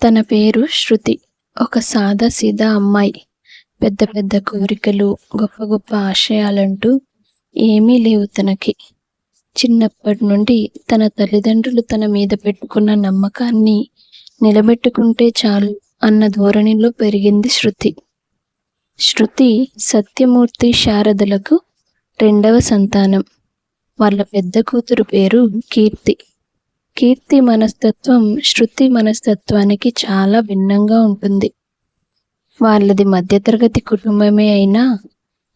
తన పేరు శృతి. ఒక సాదాసీదా అమ్మాయి. పెద్ద పెద్ద కోరికలు, గొప్ప గొప్ప ఆశయాలంటూ ఏమీ లేవు తనకి. చిన్నప్పటి నుండి తన తల్లిదండ్రులు తన మీద పెట్టుకున్న నమ్మకాన్ని నిలబెట్టుకుంటే చాలు అన్న ధోరణిలో పెరిగింది శృతి. శృతి సత్యమూర్తి శారదలకు రెండవ సంతానం. వాళ్ళ పెద్ద కూతురు పేరు కీర్తి. కీర్తి మనస్తత్వం శృతి మనస్తత్వానికి చాలా భిన్నంగా ఉంటుంది. వాళ్ళది మధ్యతరగతి కుటుంబమే అయినా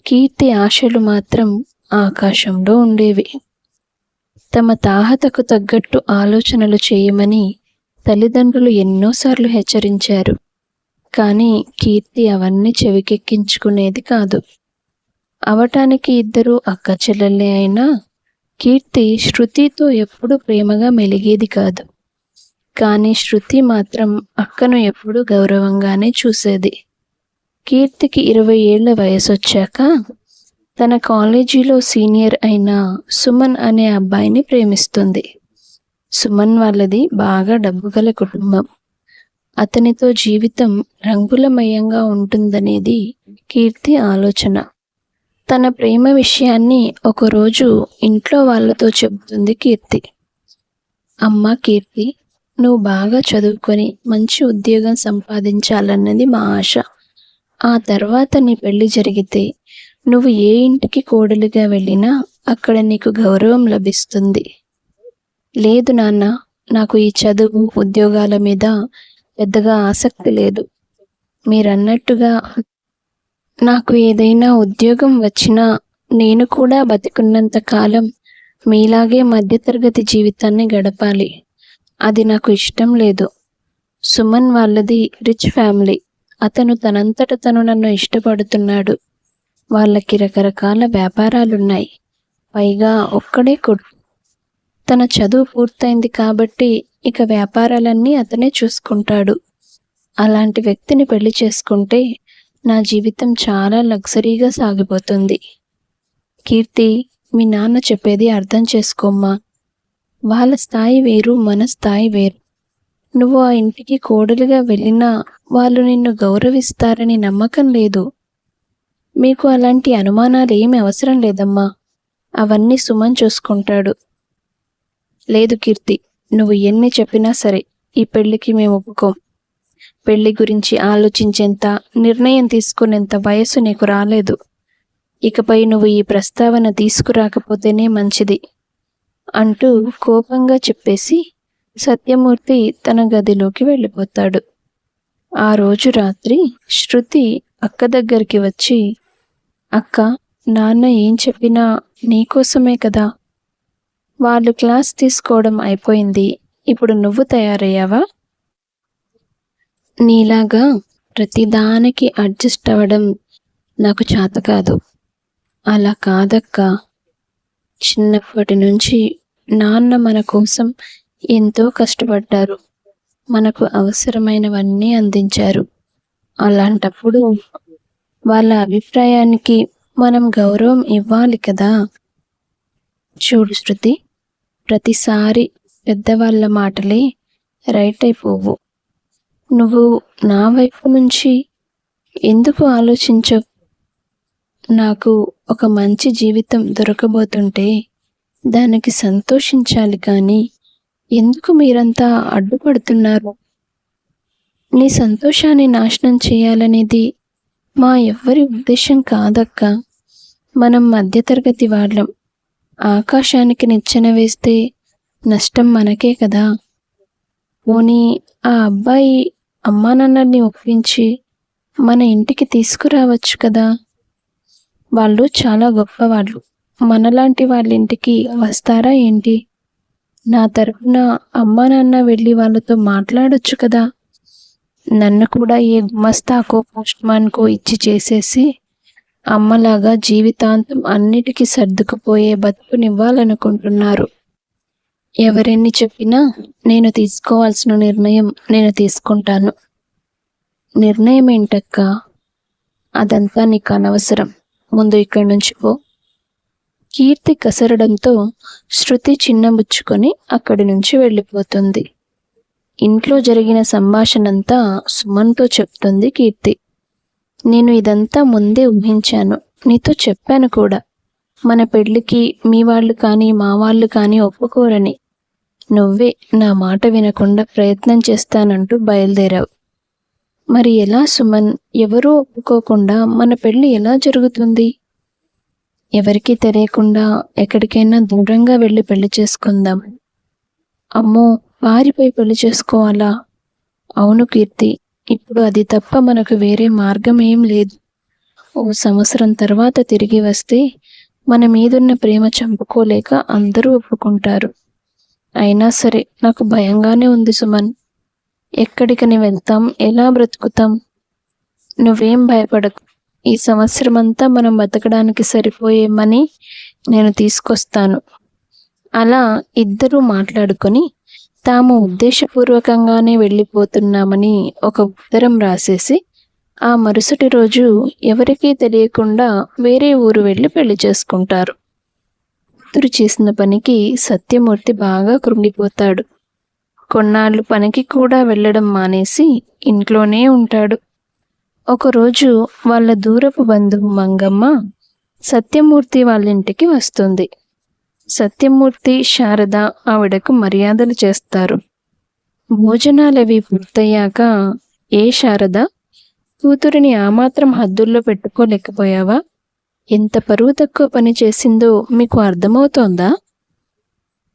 కీర్తి ఆశలు మాత్రం ఆకాశంలో ఉండేవి. తమ తాహతకు తగ్గట్టు ఆలోచనలు చేయమని తల్లిదండ్రులు ఎన్నోసార్లు హెచ్చరించారు. కానీ కీర్తి అవన్నీ చెవికెక్కించుకునేది కాదు. అవటానికి ఇద్దరు అక్క చెల్లెళ్ళే అయినా కీర్తి శృతితో ఎప్పుడూ ప్రేమగా మెలిగేది కాదు. కానీ శృతి మాత్రం అక్కను ఎప్పుడూ గౌరవంగానే చూసేది. కీర్తికి 20 ఏళ్ల వయసొచ్చాక తన కాలేజీలో సీనియర్ అయిన సుమన్ అనే అబ్బాయిని ప్రేమిస్తుంది. సుమన్ వాళ్ళది బాగా డబ్బుగల కుటుంబం. అతనితో జీవితం రంగులమయంగా ఉంటుందనేది కీర్తి ఆలోచన. తన ప్రేమ విషయాన్ని ఒకరోజు ఇంట్లో వాళ్ళతో చెబుతుంది కీర్తి. అమ్మా కీర్తి, నువ్వు బాగా చదువుకొని మంచి ఉద్యోగం సంపాదించాలన్నది మా ఆశ. ఆ తర్వాత నీ పెళ్లి జరిగితే నువ్వు ఏ ఇంటికి కోడలిగా వెళ్ళినా అక్కడ నీకు గౌరవం లభిస్తుంది. లేదు నాన్న, నాకు ఈ చదువు ఉద్యోగాల మీద పెద్దగా ఆసక్తి లేదు. మీరన్నట్టుగా నాకు ఏదైనా ఉద్యోగం వచ్చినా నేను కూడా బతికున్నంత కాలం మీలాగే మధ్యతరగతి జీవితాన్ని గడపాలి. అది నాకు ఇష్టం లేదు. సుమన్ వాళ్ళది రిచ్ ఫ్యామిలీ. అతను తనంతట తను నన్ను ఇష్టపడుతున్నాడు. వాళ్ళకి రకరకాల వ్యాపారాలున్నాయి. పైగా ఒక్కడే కొడుకు. తన చదువు పూర్తయింది కాబట్టి ఇక వ్యాపారాలన్నీ అతనే చూసుకుంటాడు. అలాంటి వ్యక్తిని పెళ్లి చేసుకుంటే నా జీవితం చాలా లగ్జరీగా సాగిపోతుంది. కీర్తి, మీ నాన్న చెప్పేది అర్థం చేసుకోమ్మా. వాళ్ళ స్థాయి వేరు, మన స్థాయి వేరు. నువ్వు ఆ ఇంటికి కోడలిగా వెళ్ళినా వాళ్ళు నిన్ను గౌరవిస్తారని నమ్మకం లేదు. మీకు అలాంటి అనుమానాలు ఏమీ అవసరం లేదమ్మా. అవన్నీ సుమన్ చూసుకుంటాడు. లేదు కీర్తి, నువ్వు ఎన్ని చెప్పినా సరే ఈ పెళ్లికి మేము ఒప్పుకోం. పెళ్లి గురించి ఆలోచించేంత, నిర్ణయం తీసుకునేంత వయసు నీకు రాలేదు. ఇకపై నువ్వు ఈ ప్రస్తావన తీసుకురాకపోతేనే మంచిది అంటూ కోపంగా చెప్పేసి సత్యమూర్తి తన గదిలోకి వెళ్ళిపోతాడు. ఆ రోజు రాత్రి శృతి అక్క దగ్గరికి వచ్చి, అక్క, నాన్న ఏం చెప్పినా నీకోసమే కదా. వాళ్ళు క్లాస్ తీసుకోవడం అయిపోయింది. ఇప్పుడు నువ్వు తయారయ్యావా? నీలాగా ప్రతిదానికి అడ్జస్ట్ అవ్వడం నాకు చేత కాదు. అలా కాదక్క. చిన్నప్పటి నుంచి నాన్న మన కోసం ఎంతో కష్టపడ్డారు. మనకు అవసరమైనవన్నీ అందించారు. అలాంటప్పుడు వాళ్ళ అభిప్రాయానికి మనం గౌరవం ఇవ్వాలి కదా. చూడు శృతి, ప్రతిసారి పెద్దవాళ్ళ మాటలే రైట్ అయిపోవు. నువ్వు నా వైపు నుంచి ఎందుకు ఆలోచించవు? నాకు ఒక మంచి జీవితం దొరకబోతుంటే దానికి సంతోషించాలి కానీ ఎందుకు మీరంతా అడ్డుపడుతున్నారు? నీ సంతోషాన్ని నాశనం చేయాలనేది మా ఎవ్వరి ఉద్దేశం కాదక్క. మనం మధ్యతరగతి వాళ్ళం. ఆకాశానికి నిచ్చెన వేస్తే నష్టం మనకే కదా. పోనీ ఆ అబ్బాయి అమ్మా నాన్నల్ని ఒప్పించి మన ఇంటికి తీసుకురావచ్చు కదా. వాళ్ళు చాలా గొప్పవాళ్ళు. మనలాంటి వాళ్ళ ఇంటికి వస్తారా ఏంటి? నా తరఫున అమ్మా నాన్న వెళ్ళి వాళ్ళతో మాట్లాడొచ్చు కదా. నన్ను కూడా ఏ గుమస్తాకో పోస్ట్మాన్కో ఇచ్చి చేసేసి అమ్మలాగా జీవితాంతం అన్నిటికీ సర్దుకుపోయే బతుకునివ్వాలనుకుంటున్నారు. ఎవరెన్ని చెప్పినా నేను తీసుకోవాల్సిన నిర్ణయం నేను తీసుకుంటాను. నిర్ణయం ఏంటక్క? అదంతా నీకు అనవసరం. ముందు ఇక్కడి నుంచి పో. కీర్తి కసరడంతో శృతి చిన్నబుచ్చుకొని అక్కడి నుంచి వెళ్ళిపోతుంది. ఇంట్లో జరిగిన సంభాషణంతా సుమన్తో చెప్తుంది కీర్తి. నేను ఇదంతా ముందే ఊహించాను, నీతో చెప్పాను కూడా. మన పెళ్లికి మీ వాళ్ళు కానీ మా వాళ్ళు కానీ ఒప్పుకోరని. నువ్వే నా మాట వినకుండా ప్రయత్నం చేస్తానంటూ బయలుదేరావు. మరి ఎలా సుమన్? ఎవరూ ఒప్పుకోకుండా మన పెళ్లి ఎలా జరుగుతుంది? ఎవరికీ తెలియకుండా ఎక్కడికైనా దూరంగా వెళ్ళి పెళ్లి చేసుకుందాం. అమ్మో, పారిపోయి పెళ్లి చేసుకోవాలా? అవును కీర్తి, ఇప్పుడు అది తప్ప మనకు వేరే మార్గం ఏం లేదు. ఓ సంవత్సరం తర్వాత తిరిగి వస్తే మన మీదున్న ప్రేమ చంపుకోలేక అందరూ ఒప్పుకుంటారు. అయినా సరే నాకు భయంగానే ఉంది సుమన్. ఎక్కడికని వెళ్తాం? ఎలా బ్రతుకుతాం? నువ్వేం భయపడకు. ఈ సంవత్సరమంతా మనం బతకడానికి సరిపోయే మనీ నేను తీసుకొస్తాను. అలా ఇద్దరూ మాట్లాడుకొని తాము ఉద్దేశపూర్వకంగానే వెళ్ళిపోతున్నామని ఒక ఉత్తరం రాసేసి ఆ మరుసటి రోజు ఎవరికీ తెలియకుండా వేరే ఊరు వెళ్ళి పెళ్లి చేసుకుంటారు. కూతురు చేసిన పనికి సత్యమూర్తి బాగా కృంగిపోతాడు. కొన్నాళ్ళు పనికి కూడా వెళ్ళడం మానేసి ఇంట్లోనే ఉంటాడు. ఒకరోజు వాళ్ళ దూరపు బంధువు మంగమ్మ సత్యమూర్తి వాళ్ళింటికి వస్తుంది. సత్యమూర్తి, శారద ఆవిడకు మర్యాదలు చేస్తారు. భోజనాలవి పూర్తయ్యాక, ఏ శారద, కూతురిని ఆ మాత్రం హద్దుల్లో పెట్టుకోలేకపోయావా? ఎంత పరువు తక్కువ పని చేసిందో మీకు అర్థమవుతోందా?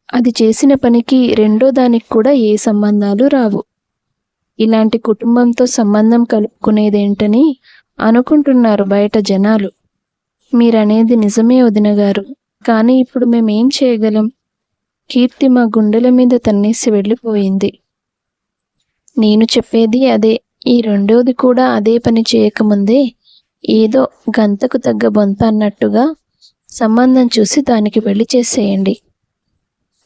అది చేసిన పనికి రెండో దానికి కూడా ఏ సంబంధాలు రావు. ఇలాంటి కుటుంబంతో సంబంధం కలుపుకునేదేంటని అనుకుంటున్నారు బయట జనాలు. మీరనేది నిజమే వదినగారు, కానీ ఇప్పుడు మేమేం చేయగలం? కీర్తి మా గుండెల మీద తన్నేసి వెళ్ళిపోయింది. నేను చెప్పేది అదే. ఈ రెండోది కూడా అదే పని చేయకముందే ఏదో గంతకు తగ్గ బొంత అన్నట్టుగా సంబంధం చూసి దానికి పెళ్లి చేసేయండి.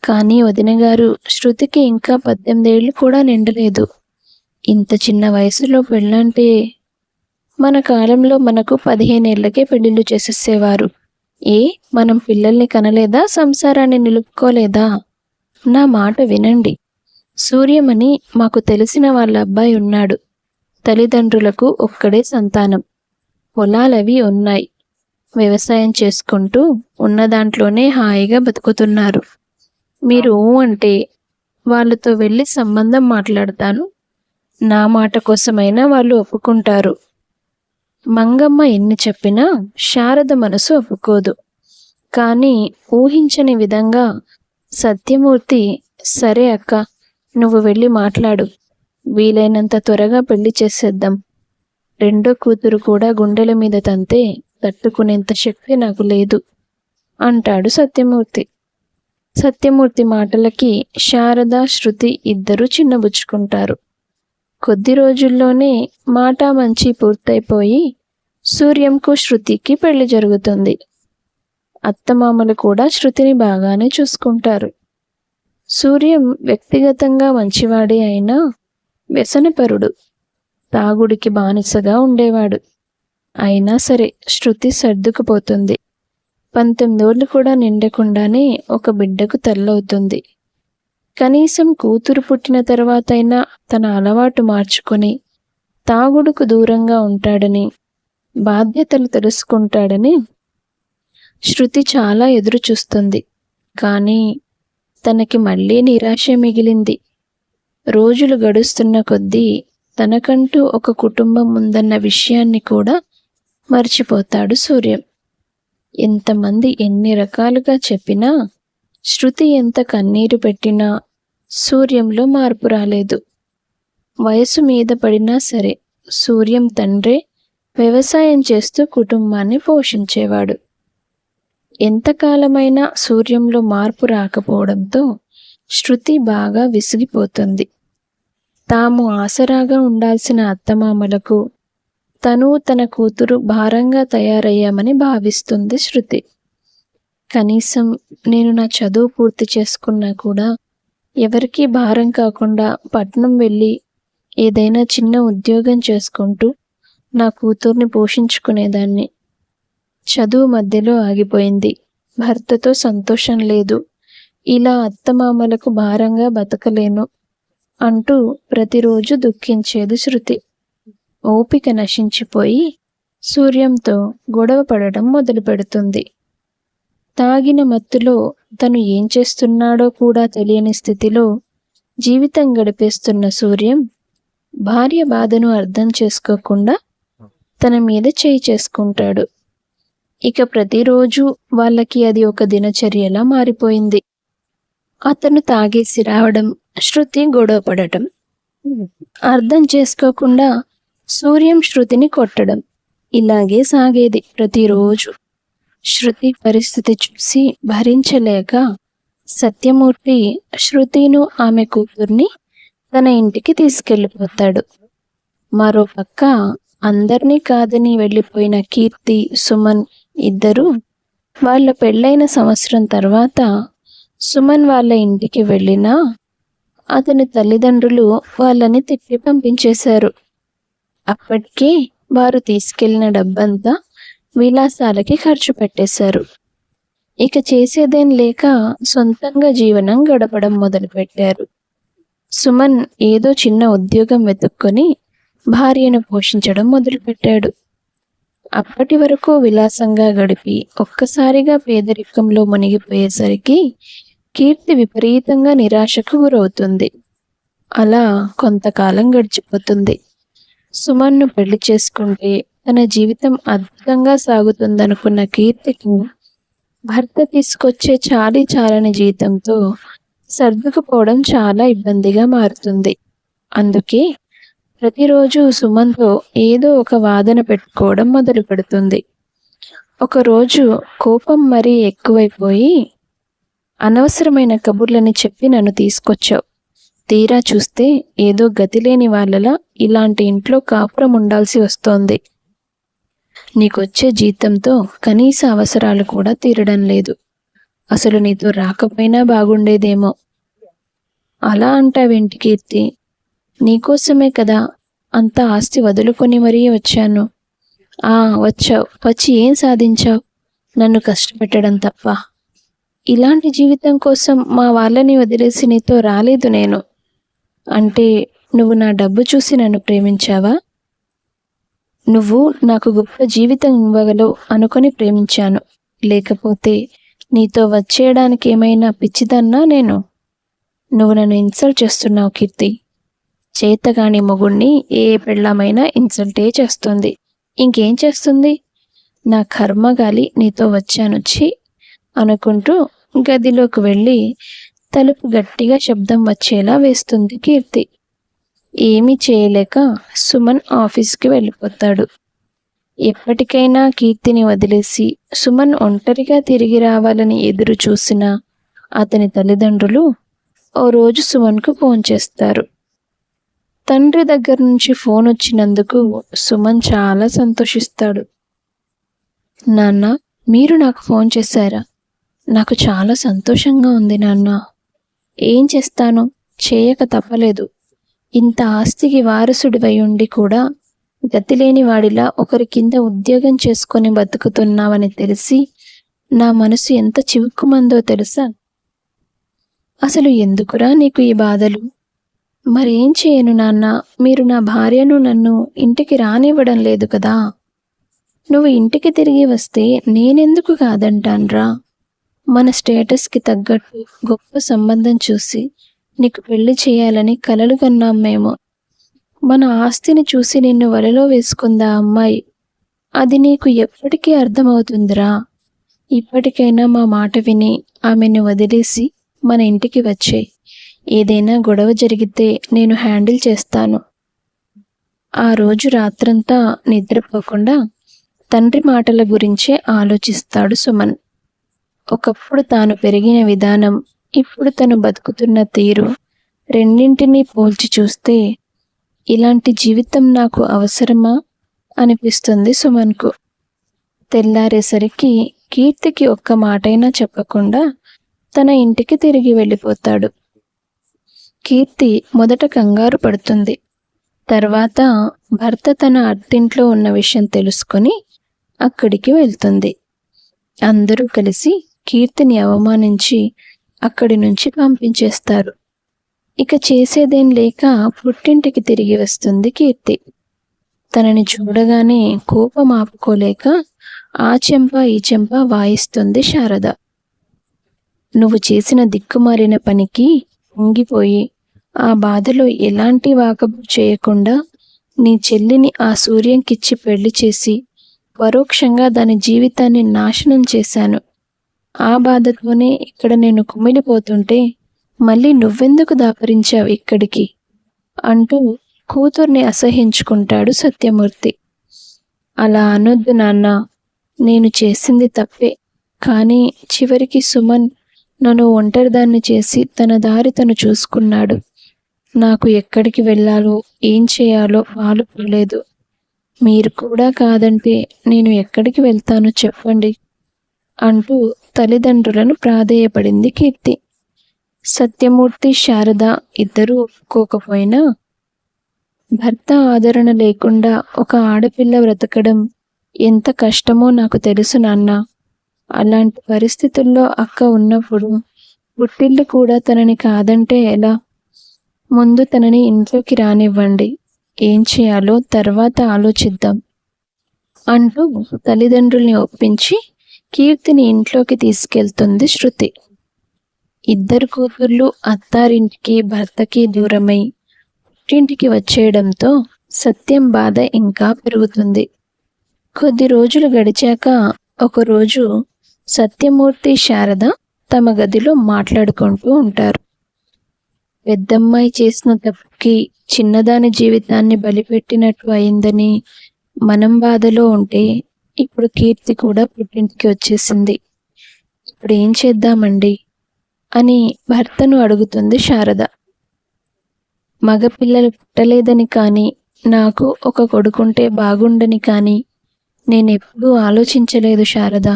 కానీ వదినగారు, శృతికి ఇంకా 18 ఏళ్ళు కూడా నిండలేదు. ఇంత చిన్న వయసులో పెళ్ళంటే? మన కాలంలో మనకు 15 ఏళ్లకే పెళ్లిళ్ళు చేసేసేవారు. మనం పిల్లల్ని కనలేదా? సంసారాన్ని నిలుపుకోలేదా? నా మాట వినండి. సూర్యమని మాకు తెలిసిన వాళ్ళ అబ్బాయి ఉన్నాడు. తల్లిదండ్రులకు ఒక్కడే సంతానం. పొలాలవి ఉన్నాయి. వ్యవసాయం చేసుకుంటూ ఉన్న దాంట్లోనే హాయిగా బతుకుతున్నారు. మీరు అంటే వాళ్ళతో వెళ్ళి సంబంధం మాట్లాడతాను. నా మాట కోసమైనా వాళ్ళు ఒప్పుకుంటారు. మంగమ్మ ఎన్ని చెప్పినా శారద మనసు ఒప్పుకోదు. కానీ ఊహించని విధంగా సత్యమూర్తి, సరే అక్క, నువ్వు వెళ్ళి మాట్లాడు. వీలైనంత త్వరగా పెళ్లి చేసేద్దాం. రెండో కూతురు కూడా గుండెల మీద తంతే తట్టుకునేంత శక్తి నాకు లేదు అంటాడు సత్యమూర్తి. సత్యమూర్తి మాటలకి శారద, శృతి ఇద్దరూ చిన్నబుచ్చుకుంటారు. కొద్ది రోజుల్లోనే మాటా మంచి పూర్తయిపోయి సూర్యంకు, శృతికి పెళ్లి జరుగుతుంది. అత్తమామలు కూడా శృతిని బాగానే చూసుకుంటారు. సూర్యం వ్యక్తిగతంగా మంచివాడే అయినా వ్యసనపరుడు. తాగుడికి బానిసగా ఉండేవాడు. అయినా సరే శృతి సర్దుకుపోతుంది. 19 ఏళ్ళు కూడా నిండకుండానే ఒక బిడ్డకు తల్లవుతుంది. కనీసం కూతురు పుట్టిన తర్వాతైనా తన అలవాటు మార్చుకొని తాగుడుకు దూరంగా ఉంటాడని, బాధ్యతలు తెలుసుకుంటాడని శృతి చాలా ఎదురు చూస్తుంది. కానీ తనకి మళ్ళీ నిరాశ మిగిలింది. రోజులు గడుస్తున్న కొద్దీ తనకంటూ ఒక కుటుంబం ఉందన్న విషయాన్ని కూడా మర్చిపోతాడు సూర్యం. ఎంతమంది ఎన్ని రకాలుగా చెప్పినా, శృతి ఎంత కన్నీరు పెట్టినా సూర్యంలో మార్పు రాలేదు. వయసు మీద పడినా సరే సూర్యం తండ్రే వ్యవసాయం చేస్తూ కుటుంబాన్ని పోషించేవాడు. ఎంతకాలమైనా సూర్యంలో మార్పు రాకపోవడంతో శృతి బాగా విసిగిపోతుంది. తాము ఆసరాగా ఉండాల్సిన అత్తమామలకు తను, తన కూతురు భారంగా తయారయ్యామని భావిస్తుంది శృతి. కనీసం నేను నా చదువు పూర్తి చేసుకున్నా కూడా ఎవరికీ భారం కాకుండా పట్నం వెళ్ళి ఏదైనా చిన్న ఉద్యోగం చేసుకుంటూ నా కూతుర్ని పోషించుకునేదాన్ని. చదువు మధ్యలో ఆగిపోయింది. భర్తతో సంతోషం లేదు. ఇలా అత్తమామలకు భారంగా బతకలేను. అంటూ ప్రతిరోజు దుఃఖించేది శృతి. ఓపిక నశించిపోయి సూర్యంతో గొడవ పడడం మొదలు పెడుతుంది. తాగిన మత్తులో తను ఏం చేస్తున్నాడో కూడా తెలియని స్థితిలో జీవితం గడిపేస్తున్న సూర్యం భార్య బాధను అర్థం చేసుకోకుండా తన మీద చేయి చేసుకుంటాడు. ఇక ప్రతిరోజు వాళ్ళకి అది ఒక దినచర్యలా మారిపోయింది. అతను తాగేసి రావడం, శృతి గొడవ పడటం, అర్థం చేసుకోకుండా సూర్యం శృతిని కొట్టడం, ఇలాగే సాగేది ప్రతిరోజు. శృతి పరిస్థితి చూసి భరించలేక సత్యమూర్తి శృతిను, ఆమె కూతుర్ని తన ఇంటికి తీసుకెళ్ళిపోతాడు. మరోపక్క అందర్నీ కాదని వెళ్ళిపోయిన కీర్తి, సుమన్ ఇద్దరూ వాళ్ళ పెళ్ళైన సంవత్సరం తర్వాత సుమన్ వాళ్ళ ఇంటికి వెళ్ళినా అతని తల్లిదండ్రులు వాళ్ళని తిప్పి పంపించేశారు. అప్పటికే వారు తీసుకెళ్లిన డబ్బంతా విలాసాలకి ఖర్చు పెట్టేశారు. ఇక చేసేదేం లేక సొంతంగా జీవనం గడపడం మొదలుపెట్టారు. సుమన్ ఏదో చిన్న ఉద్యోగం వెతుక్కొని భార్యను పోషించడం మొదలుపెట్టాడు. అప్పటి వరకు విలాసంగా గడిపి ఒక్కసారిగా పేదరికంలో మునిగిపోయేసరికి కీర్తి విపరీతంగా నిరాశకు గురవుతుంది. అలా కొంతకాలం గడిచిపోతుంది. సుమన్ను పెళ్లి చేసుకుంటే తన జీవితం అద్భుతంగా సాగుతుందనుకున్న కీర్తికి భర్త తీసుకొచ్చే చాలీ చాలని జీతంతో సర్దుకుపోవడం చాలా ఇబ్బందిగా మారుతుంది. అందుకే ప్రతిరోజు సుమన్తో ఏదో ఒక వాదన పెట్టుకోవడం మొదలు పెడుతుంది. ఒకరోజు కోపం మరీ ఎక్కువైపోయి, అనవసరమైన కబుర్లని చెప్పి నన్ను తీసుకొచ్చావు. తీరా చూస్తే ఏదో గతిలేని వాళ్ళలా ఇలాంటి ఇంట్లో కాపురం ఉండాల్సి వస్తోంది. నీకొచ్చే జీతంతో కనీస అవసరాలు కూడా తీరడం లేదు. అసలు నీతో రాకపోయినా బాగుండేదేమో. అలా అంటావేంటి కీర్తి? నీకోసమే కదా అంత ఆస్తి వదులుకొని మరీ వచ్చాను. వచ్చావు, వచ్చి ఏం సాధించావు? నన్ను కష్టపెట్టడం తప్ప. ఇలాంటి జీవితం కోసం మా వాళ్ళని వదిలేసి నీతో రాలేదు నేను. అంటే నువ్వు నా డబ్బు చూసి నన్ను ప్రేమించావా? నువ్వు నాకు గొప్ప జీవితం ఇవ్వగలవు అనుకొని ప్రేమించాను. లేకపోతే నీతో వచ్చేయడానికి ఏమైనా పిచ్చిదన్నా నేను? నువ్వు నన్ను ఇన్సల్ట్ చేస్తున్నావు కీర్తి. చేతగాని మొగుణ్ణి ఏ పెళ్ళామైనా ఇన్సల్టే చేస్తుంది. ఇంకేం చేస్తుంది? నా కర్మగాలి నీతో వచ్చానొచ్చి అనుకుంటూ గదిలోకి వెళ్ళి తలుపు గట్టిగా శబ్దం వచ్చేలా వేస్తుంది కీర్తి. ఏమీ చేయలేక సుమన్ ఆఫీస్కి వెళ్ళిపోతాడు. ఎప్పటికైనా కీర్తిని వదిలేసి సుమన్ ఒంటరిగా తిరిగి రావాలని ఎదురు చూసిన అతని తల్లిదండ్రులు ఓ రోజు సుమన్కు ఫోన్ చేస్తారు. తండ్రి దగ్గర నుంచి ఫోన్ వచ్చినందుకు సుమన్ చాలా సంతోషిస్తాడు. నాన్న, మీరు నాకు ఫోన్ చేశారా? నాకు చాలా సంతోషంగా ఉంది నాన్న. ఏం చేస్తాను, చేయక తప్పలేదు. ఇంత ఆస్తికి వారసుడివై ఉండి కూడా గతిలేని వాడిలా ఒకరి కింద ఉద్యోగం చేసుకొని బతుకుతున్నావని తెలిసి నా మనసు ఎంత చివుక్కుమందో తెలుసా? అసలు ఎందుకురా నీకు ఈ బాధలు? మరేం చేయను నాన్న, మీరు నా భార్యను నన్ను ఇంటికి రానివ్వడం లేదు కదా. నువ్వు ఇంటికి తిరిగి వస్తే నేనెందుకు కాదంటాన్రా? మన స్టేటస్కి తగ్గట్టు గొప్ప సంబంధం చూసి నీకు పెళ్లి చేయాలని కలలు కన్నాం మేము. మన ఆస్తిని చూసి నిన్ను వలలో వేసుకుందా అమ్మాయి. అది నీకు ఎప్పటికీ అర్థమవుతుందిరా. ఇప్పటికైనా మా మాట విని ఆమెను వదిలేసి మన ఇంటికి వచ్చేయ్. ఏదైనా గొడవ జరిగితే నేను హ్యాండిల్ చేస్తాను. ఆ రోజు రాత్రంతా నిద్రపోకుండా తండ్రి మాటల గురించే ఆలోచిస్తాడు సుమన్. ఒకప్పుడు తాను పెరిగిన విధానం, ఇప్పుడు తను బతుకుతున్న తీరు రెండింటినీ పోల్చి చూస్తే ఇలాంటి జీవితం నాకు అవసరమా అనిపిస్తుంది సుమన్కు. తెల్లారేసరికి కీర్తికి ఒక్క మాటైనా చెప్పకుండా తన ఇంటికి తిరిగి వెళ్ళిపోతాడు. కీర్తి మొదట కంగారు పడుతుంది. తర్వాత భర్త తన అత్తింట్లో ఉన్న విషయం తెలుసుకొని అక్కడికి వెళ్తుంది. అందరూ కలిసి కీర్తిని అవమానించి అక్కడి నుంచి పంపించేస్తారు. ఇక చేసేదేం లేక పుట్టింటికి తిరిగి వస్తుంది కీర్తి. తనని చూడగానే కోపం ఆపుకోలేక ఆ చెంప ఈ చెంప వాయిస్తుంది శారద. నువ్వు చేసిన దిక్కుమాలిన పనికి పొంగిపోయి ఆ బాధలో ఎలాంటి వాకబు చేయకుండా నీ చెల్లిని ఆ సూర్యంకిచ్చి పెళ్లి చేసి పరోక్షంగా దాని జీవితాన్ని నాశనం చేశాను. ఆ బాధతోనే ఇక్కడ నేను కుమిలిపోతుంటే మళ్ళీ నువ్వెందుకు దాపరించావు ఇక్కడికి అంటూ కూతుర్ని అసహించుకుంటాడు సత్యమూర్తి. అలా అనొద్దు నాన్న, నేను చేసింది తప్పే. కానీ చివరికి సుమన్ నన్ను ఒంటరిదాన్ని చేసి తన దారి తను చూసుకున్నాడు. నాకు ఎక్కడికి వెళ్ళాలో ఏం చేయాలో పాలుపోలేదు. మీరు కూడా కాదంటే నేను ఎక్కడికి వెళ్తానో చెప్పండి అంటూ తల్లిదండ్రులను ప్రాధేయపడింది కీర్తి. సత్యమూర్తి శారద ఇద్దరూ ఒప్పుకోకపోయినా భర్త ఆదరణ లేకుండా ఒక ఆడపిల్ల బ్రతకడం ఎంత కష్టమో నాకు తెలుసు నాన్న. అలాంటి పరిస్థితుల్లో అక్క ఉన్నప్పుడు పుట్టిల్లు కూడా తనని కాదంటే ఎలా? ముందు తనని ఇంట్లోకి రానివ్వండి, ఏం చేయాలో తర్వాత ఆలోచిద్దాం అంటూ తల్లిదండ్రుల్ని ఒప్పించి కీర్తిని ఇంట్లోకి తీసుకెళ్తుంది శృతి. ఇద్దరు కూతుర్లు అత్తారింటికి భర్తకి దూరమై పుట్టింటికి వచ్చేయడంతో సత్యం బాధ ఇంకా పెరుగుతుంది. కొద్ది రోజులు గడిచాక ఒకరోజు సత్యమూర్తి శారద తమ గదిలో మాట్లాడుకుంటూ ఉంటారు. పెద్దమ్మాయి చేసిన తప్పుకి చిన్నదాని జీవితాన్ని బలిపెట్టినట్టు అయిందని మనం బాధలో ఉంటే ఇప్పుడు కీర్తి కూడా పుట్టింటికి వచ్చేసింది. ఇప్పుడు ఏం చేద్దామండి అని భర్తను అడుగుతుంది శారద. మగపిల్లలు పుట్టలేదని కానీ నాకు ఒక కొడుకుంటే బాగుండని కానీ నేనెప్పుడూ ఆలోచించలేదు శారద.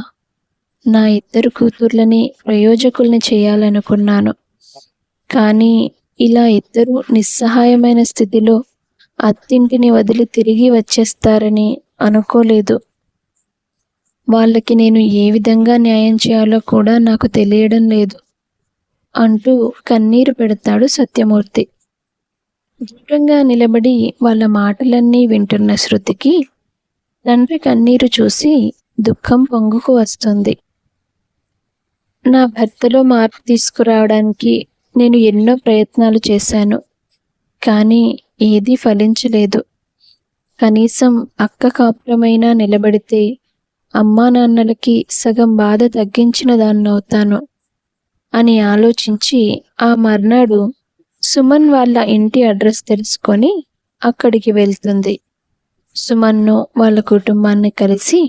నా ఇద్దరు కూతుర్లని ప్రయోజకుల్ని చేయాలనుకున్నాను. కానీ ఇలా ఇద్దరూ నిస్సహాయమైన స్థితిలో అత్తింటిని వదిలి తిరిగి వచ్చేస్తారని అనుకోలేదు. వాళ్ళకి నేను ఏ విధంగా న్యాయం చేయాలో కూడా నాకు తెలియడం లేదు అంటూ కన్నీరు పెడతాడు సత్యమూర్తి. దూరంగా నిలబడి వాళ్ళ మాటలన్నీ వింటున్న శృతికి తండ్రి కన్నీరు చూసి దుఃఖం పొంగుకు వస్తుంది. నా భర్తలో మార్పు తీసుకురావడానికి నేను ఎన్నో ప్రయత్నాలు చేశాను, కానీ ఏదీ ఫలించలేదు. కనీసం అక్క కాపురమైనా నిలబడితే అమ్మా నాన్నలకి సగం బాధ తగ్గించిన దాన్నవుతాను అని ఆలోచించి ఆ మర్నాడు సుమన్ వాళ్ళ ఇంటి అడ్రస్ తెలుసుకొని అక్కడికి వెళ్తుంది. సుమన్ను వాళ్ళ కుటుంబాన్ని కలిసి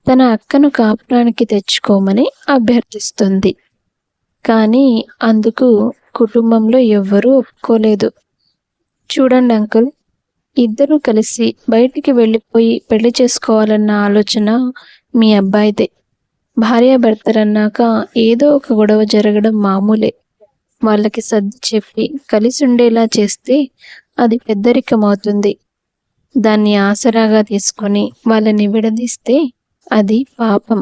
తన అక్కను కాపురానికి తెచ్చుకోమని అభ్యర్థిస్తుంది. కానీ అందుకు కుటుంబంలో ఎవ్వరూ ఒప్పుకోలేదు. చూడండి అంకుల్, ఇద్దరూ కలిసి బయటికి వెళ్ళిపోయి పెళ్లి చేసుకోవాలన్న ఆలోచన మీ అబ్బాయిదే. భార్యాభర్తలన్నాక ఏదో ఒక గొడవ జరగడం మామూలే. వాళ్ళకి సర్ది చెప్పి కలిసి ఉండేలా చేస్తే అది పెద్దరికం అవుతుంది. దాన్ని ఆసరాగా తీసుకొని వాళ్ళని విడదీస్తే అది పాపం.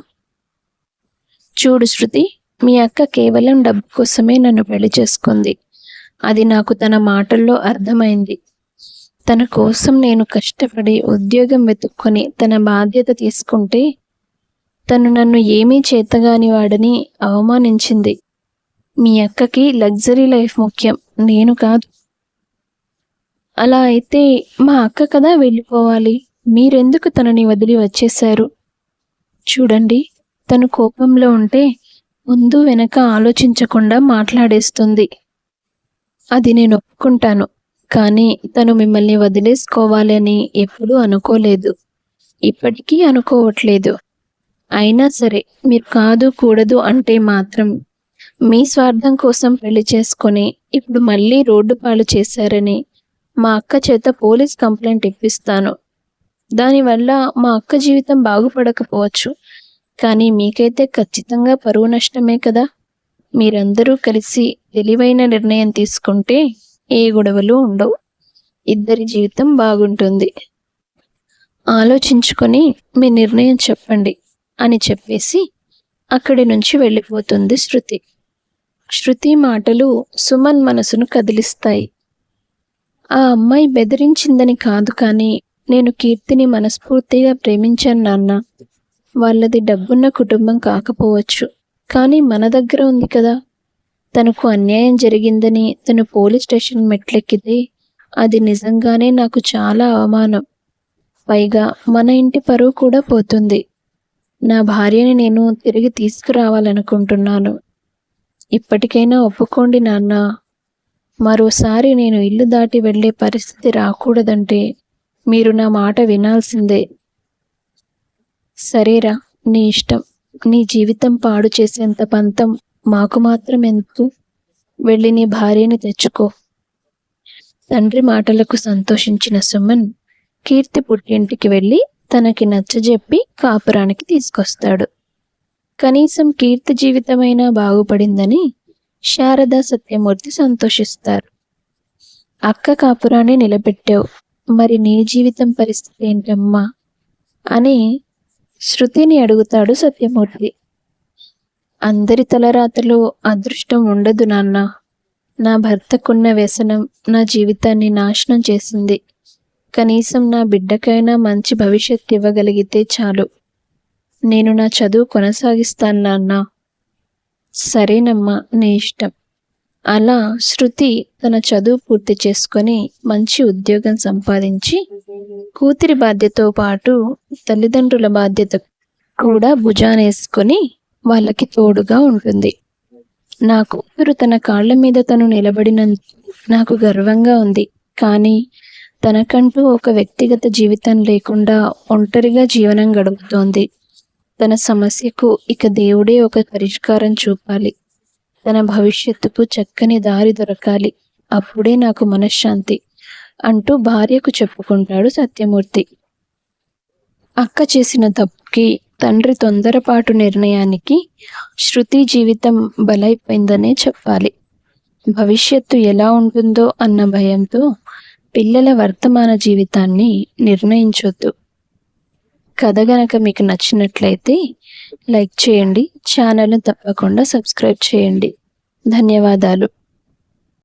చూడు శృతి, మీ అక్క కేవలం డబ్బు కోసమే నన్ను పెళ్లి చేసుకుంది. అది నాకు తన మాటల్లో అర్థమైంది. తన కోసం నేను కష్టపడి ఉద్యోగం వెతుక్కొని తన బాధ్యత తీసుకుంటే తను నన్ను ఏమీ చేతగాని వాడని అవమానించింది. మీ అక్కకి లగ్జరీ లైఫ్ ముఖ్యం, నేను కాదు. అలా అయితే మా అక్క కదా వెళ్ళిపోవాలి. మీరెందుకు తనని వదిలి వచ్చేశారు? చూడండి, తను కోపంలో ఉంటే ముందు వెనక ఆలోచించకుండా మాట్లాడేస్తుంది. అది నేను ఒప్పుకుంటాను. కానీ తను మిమ్మల్ని వదిలేసుకోవాలి అని ఎప్పుడూ అనుకోలేదు, ఇప్పటికీ అనుకోవట్లేదు. అయినా సరే మీరు కాదు కూడదు అంటే మాత్రం మీ స్వార్థం కోసం పెళ్లి చేసుకొని ఇప్పుడు మళ్ళీ రోడ్డు పాలు చేశారని మా అక్క చేత పోలీస్ కంప్లైంట్ ఇప్పిస్తాను. దానివల్ల మా అక్క జీవితం బాగుపడకపోవచ్చు, కానీ మీకైతే ఖచ్చితంగా పరువు నష్టమే కదా. మీరందరూ కలిసి తెలివైన నిర్ణయం తీసుకుంటే ఏ గొడవలు ఉండవు, ఇద్దరి జీవితం బాగుంటుంది. ఆలోచించుకొని మీ నిర్ణయం చెప్పండి అని చెప్పేసి అక్కడి నుంచి వెళ్ళిపోతుంది శృతి. శృతి మాటలు సుమన్ మనసును కదిలిస్తాయి. ఆ అమ్మాయి బెదిరించిందని కాదు, కానీ నేను కీర్తిని మనస్ఫూర్తిగా ప్రేమించాను నాన్న. వాళ్ళది డబ్బున్న కుటుంబం కాకపోవచ్చు, కానీ మన దగ్గర ఉంది కదా. తనకు అన్యాయం జరిగిందని తను పోలీస్ స్టేషన్ మెట్లెక్కితే అది నిజంగానే నాకు చాలా అవమానం. పైగా మన ఇంటి పరువు కూడా పోతుంది. నా భార్యని నేను తిరిగి తీసుకురావాలనుకుంటున్నాను. ఇప్పటికైనా ఒప్పుకోండి నాన్న. మరోసారి నేను ఇల్లు దాటి వెళ్ళే పరిస్థితి రాకూడదంటే మీరు నా మాట వినాల్సిందే. సరేరా, నీ ఇష్టం. నీ జీవితం పాడు చేసేంత పంతం మాకు మాత్రం ఎందుకు? వెళ్ళి నీ భార్యని తెచ్చుకో. తండ్రి మాటలకు సంతోషించిన సుమన్ కీర్తి పుట్టింటికి వెళ్ళి తనకి నచ్చజెప్పి కాపురానికి తీసుకొస్తాడు. కనీసం కీర్తి జీవితమైనా బాగుపడిందని శారద, సత్యమూర్తి సంతోషిస్తారు. అక్క కాపురాన్ని నిలబెట్టావు, మరి నీ జీవితం పరిస్థితి ఏంటమ్మా అని శృతిని అడుగుతాడు సత్యమూర్తి. అందరి తలరాతలో అదృష్టం ఉండదు నాన్న. నా భర్తకున్న వ్యసనం నా జీవితాన్ని నాశనం చేసింది. కనీసం నా బిడ్డకైనా మంచి భవిష్యత్తు ఇవ్వగలిగితే చాలు. నేను నా చదువు కొనసాగిస్తాను నాన్న. సరేనమ్మా, నీ ఇష్టం. అలా శృతి తన చదువు పూర్తి చేసుకొని మంచి ఉద్యోగం సంపాదించి కూతురి బాధ్యతతో పాటు తల్లిదండ్రుల బాధ్యత కూడా భుజానేసుకొని వాళ్ళకి తోడుగా ఉంటుంది. నా కూతురు తన కాళ్ళ మీద తను నిలబడినందుకు నాకు గర్వంగా ఉంది. కానీ తనకంటూ ఒక వ్యక్తిగత జీవితం లేకుండా ఒంటరిగా జీవనం గడుపుతోంది. తన సమస్యకు ఇక దేవుడే ఒక పరిష్కారం చూపాలి. తన భవిష్యత్తుకు చక్కని దారి దొరకాలి. అప్పుడే నాకు మనశ్శాంతి అంటూ భార్యకు చెప్పుకుంటాడు సత్యమూర్తి. అక్క చేసిన తప్పుకి, తండ్రి తొందరపాటు నిర్ణయానికి శృతి జీవితం బలైపోయిందనే చెప్పాలి. భవిష్యత్తు ఎలా ఉంటుందో అన్న భయంతో పిల్లల వర్తమాన జీవితాన్ని నిర్ణయించొద్దు. కథ గనక మీకు నచ్చినట్లయితే లైక్ చేయండి, ఛానల్ను తప్పకుండా సబ్స్క్రైబ్ చేయండి. ధన్యవాదాలు.